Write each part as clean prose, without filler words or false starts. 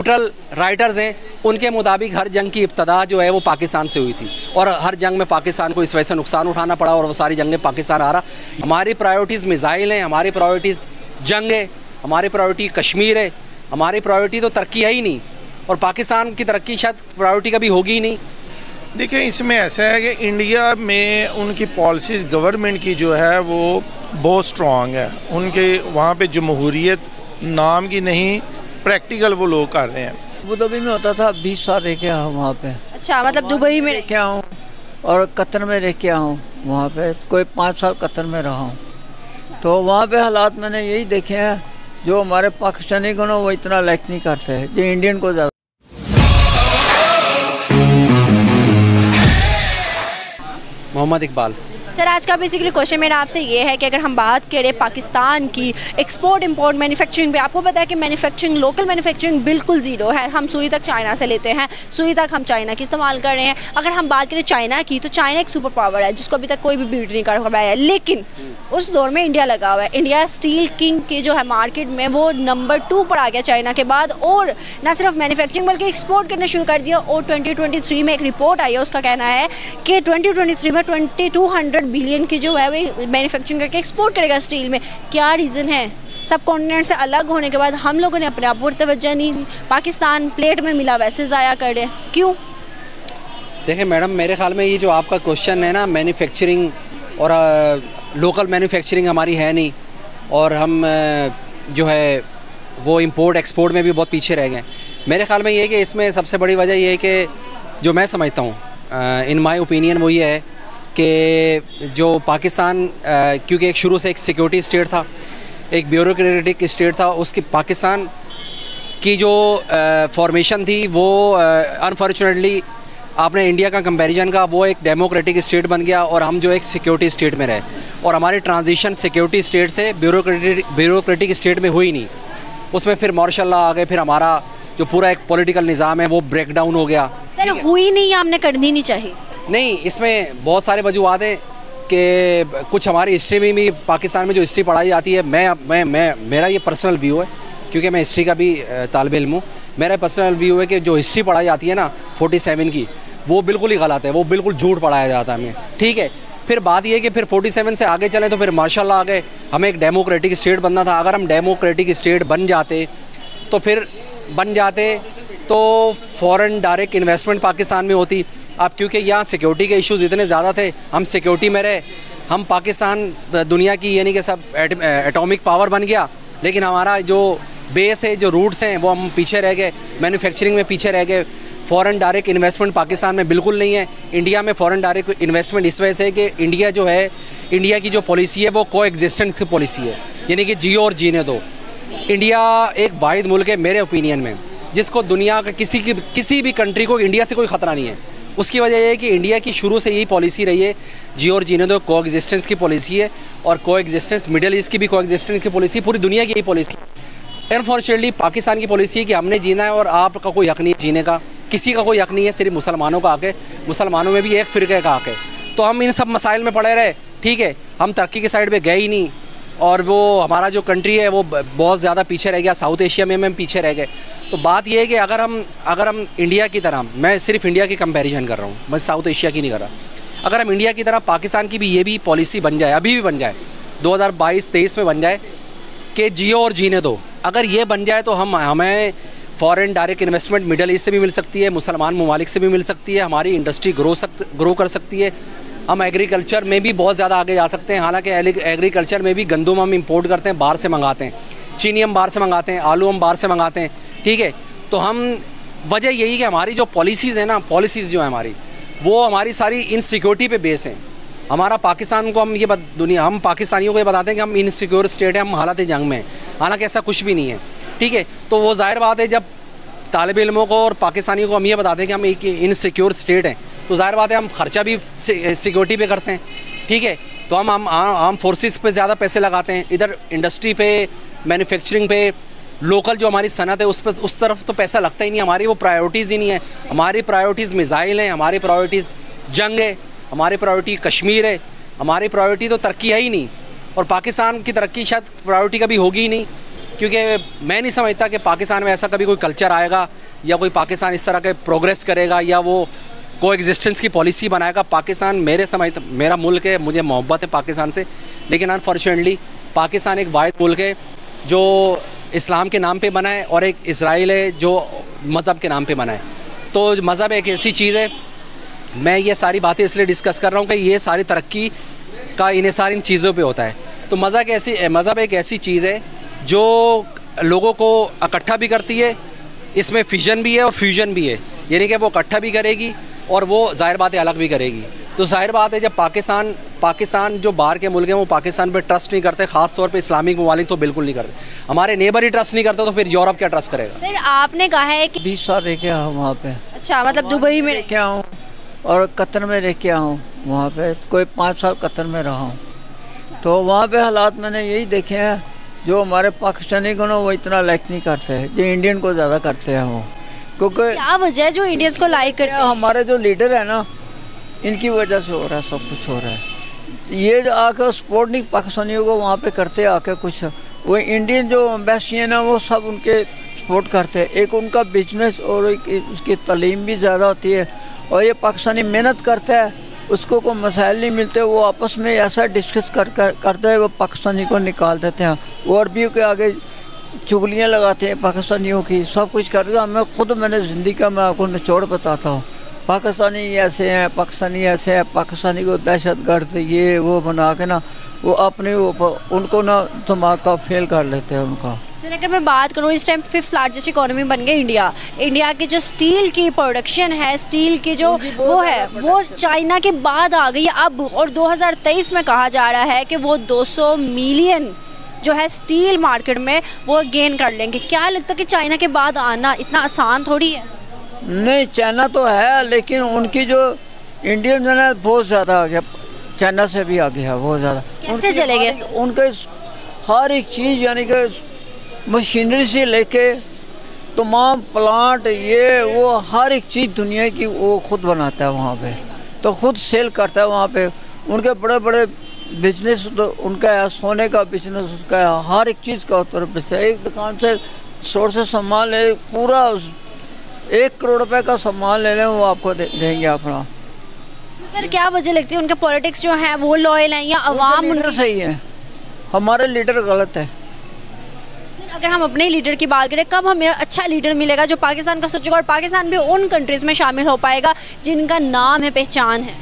Neutral writers हैं, उनके मुताबिक हर जंग की इब्तदा जो है वो पाकिस्तान से हुई थी और हर जंग में पाकिस्तान को इस वजह से नुकसान उठाना पड़ा और वो सारी जंगें पाकिस्तान हारा। हमारी प्रायोरिटीज़ मिसाइल हैं, हमारी प्रायोरिटीज़ जंग है, हमारी प्रायोरिटी कश्मीर है, हमारी प्रायोरिटी तो तरक्की है ही नहीं और पाकिस्तान की तरक्की शायद प्रायोरिटी कभी होगी ही नहीं। देखिए, इसमें ऐसा है कि इंडिया में उनकी पॉलिसीज़ गवर्नमेंट की जो है वो बहुत स्ट्रॉन्ग है। उनके वहाँ पे जमहूरियत नाम की नहीं, प्रैक्टिकल वो लोग कर रहे हैं। अबू धाबी में होता था, 20 साल रह के आया हूँ वहाँ पे। अच्छा, मतलब दुबई में रह के आया हूँ और कतर में रह के आया हूँ। वहाँ पे कोई 5 साल कतर में रहा हूँ। तो वहाँ पे हालात मैंने यही देखे हैं, जो हमारे पाकिस्तानी को ना वो इतना लाइक नहीं करते हैं जो इंडियन को ज़्यादा। मोहम्मद इकबाल। सर, आज का बेसिकली क्वेश्चन मेरा आपसे ये है कि अगर हम बात करें पाकिस्तान की एक्सपोर्ट इंपोर्ट मैन्युफैक्चरिंग पे, आपको पता है कि मैन्युफैक्चरिंग लोकल मैन्युफैक्चरिंग बिल्कुल ज़ीरो है। हम सुई तक चाइना से लेते हैं, सुई तक हम चाइना की इस्तेमाल कर रहे हैं। अगर हम बात करें चाइना की, तो चाइना एक सुपर पावर है जिसको अभी तक कोई भी बीट नहीं कर पाया है, लेकिन उस दौर में इंडिया लगा हुआ है। इंडिया स्टील किंग के जो है मार्केट में वो नंबर 2 पर आ गया चाइना के बाद, और ना सिर्फ मैन्युफैक्चरिंग बल्कि एक्सपोर्ट करना शुरू कर दिया। और 2023 में एक रिपोर्ट आई है, उसका कहना है कि 2023 में 2200 बिलियन की जो है वो मैन्युफैक्चरिंग करके एक्सपोर्ट करेगा स्टील में। क्या रीज़न है? सब कॉन्टिनेंट से अलग होने के बाद हम लोगों ने अपने आप पर तवज्जो नहीं, पाकिस्तान प्लेट में मिला वैसे ज़ाया कर रहे हैं, क्यों? देखिए मैडम, मेरे ख्याल में ये जो आपका क्वेश्चन है ना, मैन्युफैक्चरिंग और लोकल मैन्युफैक्चरिंग हमारी है नहीं और हम जो है वो इंपोर्ट एक्सपोर्ट में भी बहुत पीछे रह गए। मेरे ख्याल में ये है कि इसमें सबसे बड़ी वजह ये है कि जो मैं समझता हूँ इन माय ओपिनियन वो ये है कि जो पाकिस्तान क्योंकि एक शुरू से एक सिक्योरिटी स्टेट था, एक ब्यूरोक्रेटिक स्टेट था, उसकी पाकिस्तान की जो फॉर्मेशन थी वो अनफॉर्चुनेटली आपने इंडिया का कंपैरिजन का वो एक डेमोक्रेटिक स्टेट बन गया और हम जो एक सिक्योरिटी स्टेट में रहे और हमारी ट्रांजिशन सिक्योरिटी स्टेट से ब्यूरोक्रेटिक स्टेट में हुई नहीं। उसमें फिर मार्शल लॉ आ गए, फिर हमारा जो पूरा एक पॉलिटिकल निज़ाम है वो ब्रेक डाउन हो गया। सर, हुई नहीं, हमने करनी नहीं चाहिए। नहीं, इसमें बहुत सारे वजूहत हैं कि कुछ हमारी हिस्ट्री में भी, पाकिस्तान में जो हिस्ट्री पढ़ाई जाती है, मेरा ये पर्सनल व्यू है क्योंकि मैं हिस्ट्री का भी तालिब इल्म हूँ। मेरा पर्सनल व्यू है कि जो हिस्ट्री पढ़ाई जाती है ना 47 की, वो बिल्कुल ही गलत है, वो बिल्कुल झूठ पढ़ाया जाता है हमें। ठीक है, फिर बात ये है कि फिर 47 से आगे चलें तो फिर मार्शल लॉ आ गए, हमें एक डेमोक्रेटिक स्टेट बनना था। अगर हम डेमोक्रेटिक स्टेट बन जाते तो फॉरेन डायरेक्ट इन्वेस्टमेंट पाकिस्तान में होती। अब क्योंकि यहाँ सिक्योरिटी के इश्यूज़ इतने ज़्यादा थे, हम सिक्योरिटी में रहे, हम पाकिस्तान दुनिया की यानी कि सब एटॉमिक पावर बन गया, लेकिन हमारा जो बेस है, जो रूट्स हैं, वो हम पीछे रह गए, मैन्युफैक्चरिंग में पीछे रह गए। फॉरेन डायरेक्ट इन्वेस्टमेंट पाकिस्तान में बिल्कुल नहीं है। इंडिया में फॉरेन डायरेक्ट इन्वेस्टमेंट इस वजह से है कि इंडिया की जो पॉलिसी है वो को एग्जिस्टेंस की पॉलिसी है, यानी कि जियो और जीने दो। इंडिया एक वाहिद मुल्क है मेरे ओपिनियन में जिसको दुनिया का किसी भी कंट्री को इंडिया से कोई ख़तरा नहीं है। उसकी वजह यह है कि इंडिया की शुरू से यही पॉलिसी रही है, जियो और जीने दो को एग्जिस्टेंस की पॉलिसी है और को एग्जिस्टेंस, मिडिल ईस्ट की भी को एग्जिस्टेंस की पॉलिसी, पूरी दुनिया की यही पॉलिसी। अनफॉर्चुनेटली पाकिस्तान की पॉलिसी है कि हमने जीना है और आपका कोई हक़ नहीं है जीने का, किसी का कोई हक़ नहीं है, सिर्फ मुसलमानों का हक़ है। मुसलमानों में भी एक फ़िरक़े का हक़ है। तो हम इन सब मसाइल में पड़े रहे, ठीक है, हम तरक्की की साइड पे गए ही नहीं और वो हमारा जो कंट्री है वो बहुत ज़्यादा पीछे रह गया। साउथ एशिया में हम पीछे रह गए। तो बात ये है कि अगर हम इंडिया की तरह, मैं सिर्फ इंडिया की कंपैरिजन कर रहा हूँ, मैं साउथ एशिया की नहीं कर रहा, अगर हम इंडिया की तरह पाकिस्तान की भी ये भी पॉलिसी बन जाए, अभी भी बन जाए, 2022-23 में बन जाए कि जियो और जीने दो, अगर ये बन जाए तो हमें foreign direct investment middle east से भी मिल सकती है, मुसलमान ममालिक से भी मिल सकती है, हमारी इंडस्ट्री ग्रो कर सकती है, हम एग्रीकल्चर में भी बहुत ज़्यादा आगे जा सकते हैं। हालांकि एग्रीकल्चर में भी गंदम हम इंपोर्ट करते हैं, बाहर से मंगाते हैं, चीनी हम बाहर से मंगाते हैं, आलू हम बाहर से मंगाते हैं, ठीक है। तो हम वजह यही कि हमारी जो पॉलिसीज़ हैं ना, पॉलिसीज़ जो है हमारी, वो हमारी सारी इनसिक्योरिटी पे बेस हैं। हमारा पाकिस्तान को हम पाकिस्तानियों को ये बताते हैं कि हम इनसिक्योर स्टेट है, हम हालत जंग में हैं, हालांकि ऐसा कुछ भी नहीं है, ठीक है। तो वो ज़ाहिर बात है, जब तालिब इल्मों को और पाकिस्तानियों को हम ये बताते हैं कि हम एक इनसिक्योर स्टेट हैं, तो ज़ाहिर बात है हम खर्चा भी सिक्योरिटी पे करते हैं, ठीक है। तो हम आर्म फोर्सेस पे ज़्यादा पैसे लगाते हैं, इधर इंडस्ट्री पे, मैन्युफैक्चरिंग पे, लोकल जो हमारी सनत है उस तरफ तो पैसा लगता ही नहीं। हमारी वो प्रायोरिटीज़ ही नहीं है। हमारी प्रायोरिटीज़ मिसाइल हैं, हमारी प्रायोरिटीज़ जंग है, हमारी प्रायोरिटी कश्मीर है, हमारी प्रायोरिटी तो तरक्की है ही नहीं और पाकिस्तान की तरक्की शायद प्रायोरिटी कभी होगी ही नहीं क्योंकि मैं नहीं समझता कि पाकिस्तान में ऐसा कभी कोई कल्चर आएगा या कोई पाकिस्तान इस तरह के प्रोग्रेस करेगा या वो को एग्जिस्टेंस की पॉलिसी बनाएगा। पाकिस्तान मेरा मुल्क है, मुझे मोहब्बत है पाकिस्तान से, लेकिन अनफॉर्चुनेटली पाकिस्तान एक वाहिद मुल्क है जो इस्लाम के नाम पे बना है और एक इसराइल है जो मज़हब के नाम पे बना है। तो मज़हब एक ऐसी चीज़ है, मैं ये सारी बातें इसलिए डिस्कस कर रहा हूँ कि ये सारी तरक्की का इन्हिसार इन चीज़ों पे होता है। तो मज़हब एक ऐसी चीज़ है जो लोगों को इकट्ठा भी करती है, इसमें फिजन भी है और फ्यूजन भी है, यानी कि वो इकट्ठा भी करेगी और वो ज़ाहिर बात है अलग भी करेगी। तो ज़ाहिर बात है जब पाकिस्तान जो बाहर के मुल्क हैं वो पाकिस्तान पे ट्रस्ट नहीं करते, ख़ास तौर पे इस्लामिक ममालिक तो बिल्कुल नहीं करते। हमारे नेबर ही ट्रस्ट नहीं करते तो फिर यूरोप क्या ट्रस्ट करेगा। सर आपने कहा है कि 20 साल रह के आया हूँ वहाँ पे। अच्छा, मतलब दुबई में क्या हूँ और कतर में रह के आया हूँ वहाँ पे, कोई 5 साल कतर में रहा हूँ। तो वहाँ पे हालात मैंने यही देखे हैं, जो हमारे पाकिस्तानी को ना वो इतना लाइक नहीं करते हैं, जो इंडियन को ज़्यादा करते हैं वो। क्योंकि क्या वजह है जो इंडियंस को लाइक करते हैं? हमारे जो लीडर है ना, इनकी वजह से हो रहा है, सब कुछ हो रहा है। ये जो आके सपोर्ट नहीं पाकिस्तानियों को वहाँ पे करते आके कुछ, वो इंडियन जो एम्बेसी है ना वो सब उनके सपोर्ट करते हैं। एक उनका बिजनेस और एक उसकी तालीम भी ज़्यादा होती है, और ये पाकिस्तानी मेहनत करता है, उसको कोई मसाइल नहीं मिलते, वो आपस में ऐसा डिस्कस करते हैं, वो पाकिस्तानी को निकाल देते हैं, वो अरबियों के आगे चुगलियाँ लगाते हैं पाकिस्तानियों की, सब कुछ कर रहा। मैंने ज़िंदगी का मैं आपको निचोड़ बताता हूँ। पाकिस्तानी ऐसे हैं, पाकिस्तानी को दहशतगर्द ये वो बना के ना वो अपने उनको ना दिमाग का फेल कर लेते हैं उनका। सर अगर मैं बात करूँ, इस टाइम 5th लार्जेस्ट इकोनॉमी बन गई इंडिया की जो स्टील की प्रोडक्शन है, स्टील की जो वो है वो चाइना के बाद आ गई अब, और 2023 में कहा जा रहा है कि वो 200 मिलियन जो है स्टील मार्केट में वो गेन कर लेंगे। क्या लगता है कि चाइना के बाद आना इतना आसान थोड़ी है? नहीं, चाइना तो है, लेकिन उनकी जो इंडियन जो है बहुत ज़्यादा आ गया, चाइना से भी आ गया बहुत ज़्यादा। कैसे चलेंगे? उनके हर एक चीज़ यानी कि मशीनरी से लेके तमाम प्लांट ये वो हर एक चीज़ दुनिया की वो खुद बनाता है वहाँ पे, तो खुद सेल करता है वहाँ पे। उनके बड़े बड़े बिजनेस तो उनका है, सोने का बिजनेस उसका है, हर एक चीज़ का बिजनेस है। एक दुकान से स्टोर से सामान ले, पूरा 1 करोड़ रुपए का सामान ले लें वो आपको देंगे अपना। तो सर क्या वजह लगती है उनके पॉलिटिक्स जो है वो लॉयल हैं या अवाम उनके सही है? हमारे लीडर गलत है। सर अगर हम अपने लीडर की बात करें, कब हमें अच्छा लीडर मिलेगा जो पाकिस्तान का सोचेगा और पाकिस्तान भी उन कंट्रीज़ में शामिल हो पाएगा जिनका नाम है, पहचान है?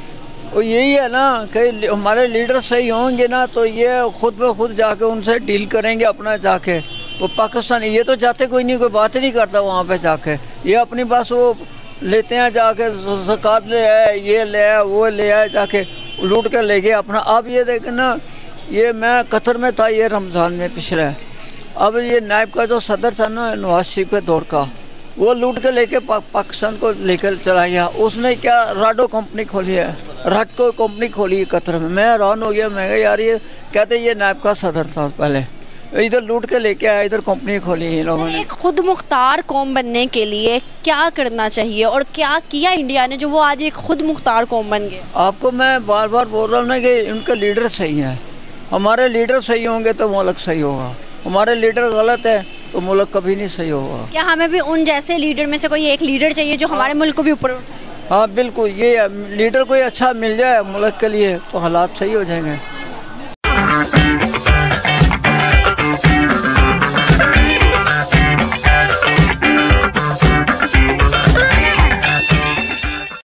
वो यही है ना कि हमारे लीडर सही होंगे ना तो ये खुद ब खुद जाके उनसे डील करेंगे अपना जाके। वो पाकिस्तान ये तो जाते कोई नहीं, कोई बात ही नहीं करता वहाँ पे जाके, ये अपनी बस वो लेते हैं जाके, ज़कात ले आए, ये ले आए, वो ले आए, जाके लूट कर ले गए अपना। अब ये देखें ना, ये मैं कतर में था ये रमज़ान में पिछले, अब ये नायब का जो सदर था ना नवाज शरीफ के दौर का, वो लूट के लेके पाकिस्तान को लेकर चला गया। उसने क्या राडो कंपनी खोली है, राडको कंपनी खोली है कतर में। मैं हैरान हो गया, मैं कहा यार ये कहते ये नायब का सदर था पहले, इधर लूट के लेके आया, इधर कंपनी खोली है लोगों ने। एक खुद मुख्तार कौम बनने के लिए क्या करना चाहिए और क्या किया इंडिया ने जो वो आज एक खुद मुख्तार कौम बन गए? आपको मैं बार बार बोल रहा हूँ ना कि उनके लीडर सही हैं। हमारे लीडर सही होंगे तो मुल्क सही होगा, हमारे लीडर गलत है तो मुल्क कभी नहीं सही होगा। क्या हमें भी उन जैसे लीडर में से कोई एक लीडर चाहिए जो हमारे मुल्क को भी ऊपर उठाए? हाँ बिल्कुल, ये लीडर कोई अच्छा मिल जाए मुल्क के लिए तो हालात सही हो जाएंगे।